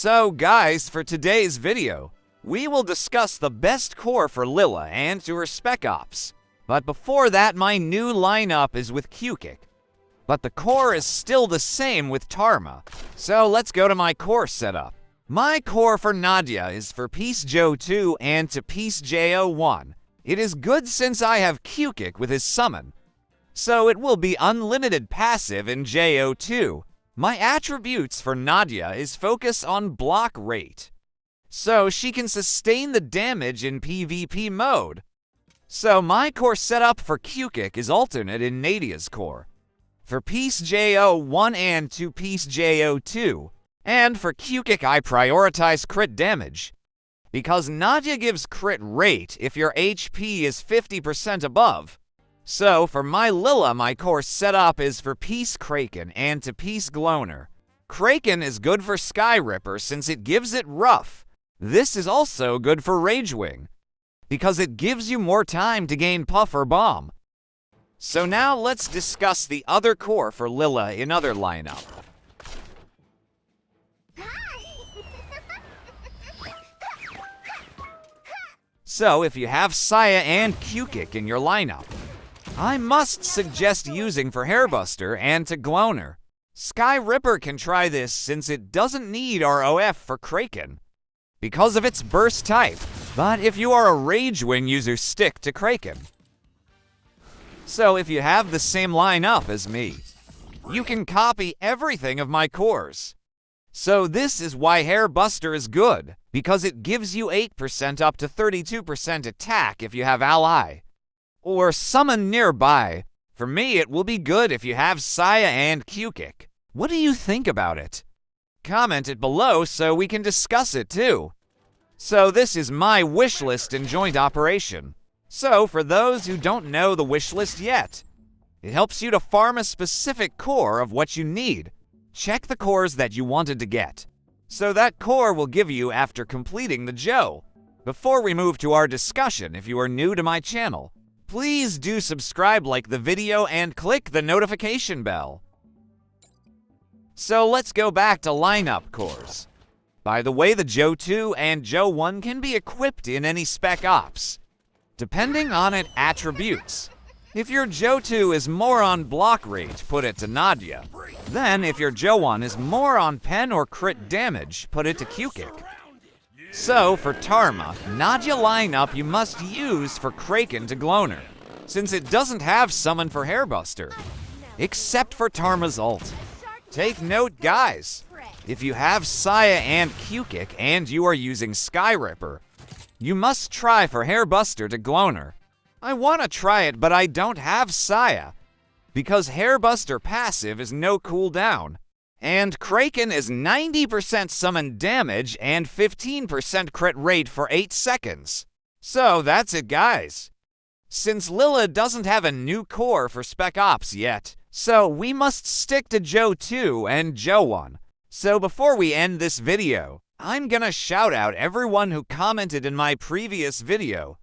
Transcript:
So guys, for today's video, we will discuss the best core for Lyla and to her Spec Ops. But before that, my new lineup is with Q-Kick. But the core is still the same with Tarma. So let's go to my core setup. My core for Nadia is for Piece Joe 2 and to Piece Jo 1. It is good since I have Q-Kick with his summon. So it will be unlimited passive in Jo 2. My attributes for Nadia is focus on block rate, so she can sustain the damage in PvP mode. So my core setup for Q-Kick is alternate in Nadia's core. For Piece Jo 1 and to Piece Jo 2, and for Q-Kick I prioritize crit damage, because Nadia gives crit rate if your HP is 50% above. So, for my Lyla, my core setup is for Piece Kraken and to Piece Gloner. Kraken is good for Sky Ripper since it gives it rough. This is also good for Ragewing, because it gives you more time to gain Puff or Bomb. So now let's discuss the other core for Lyla in other lineup. So if you have Saya and Q-Kick in your lineup, I must suggest using for Hairbuster and to Gloner. Sky Ripper can try this since it doesn't need ROF for Kraken, because of its burst type, but if you are a Ragewing user, stick to Kraken. So if you have the same lineup as me, you can copy everything of my cores. So this is why Hairbuster is good, because it gives you 8% up to 32% attack if you have Ally or Summon nearby. For me, it will be good if you have Saya and Q-Kick. What do you think about it? Comment it below so we can discuss it too. So this is my wishlist and joint operation. So for those who don't know the wishlist yet, it helps you to farm a specific core of what you need. Check the cores that you wanted to get, so that core will give you after completing the Joe. Before we move to our discussion, if you are new to my channel, please do subscribe, like the video, and click the notification bell. So let's go back to lineup cores. By the way, the Jo 2 and Jo 1 can be equipped in any Spec Ops, depending on its attributes. If your Jo 2 is more on block rate, put it to Nadia. Then if your Jo 1 is more on pen or crit damage, put it to Q-Kick. So for Tarma, Nadia lineup you must use for Kraken to Gloner, since it doesn't have summon for Hairbuster, except for Tarma's ult. Take note guys, if you have Saya and Q-Kick and you are using Sky Ripper, you must try for Hairbuster to Gloner. I want to try it, but I don't have Saya, because Hairbuster passive is no cooldown, and Kraken is 90% summon damage and 15% crit rate for 8 seconds. So that's it guys. Since Lyla doesn't have a new core for Spec Ops yet, so we must stick to Jo 2 and Jo 1. So before we end this video, I'm gonna shout out everyone who commented in my previous video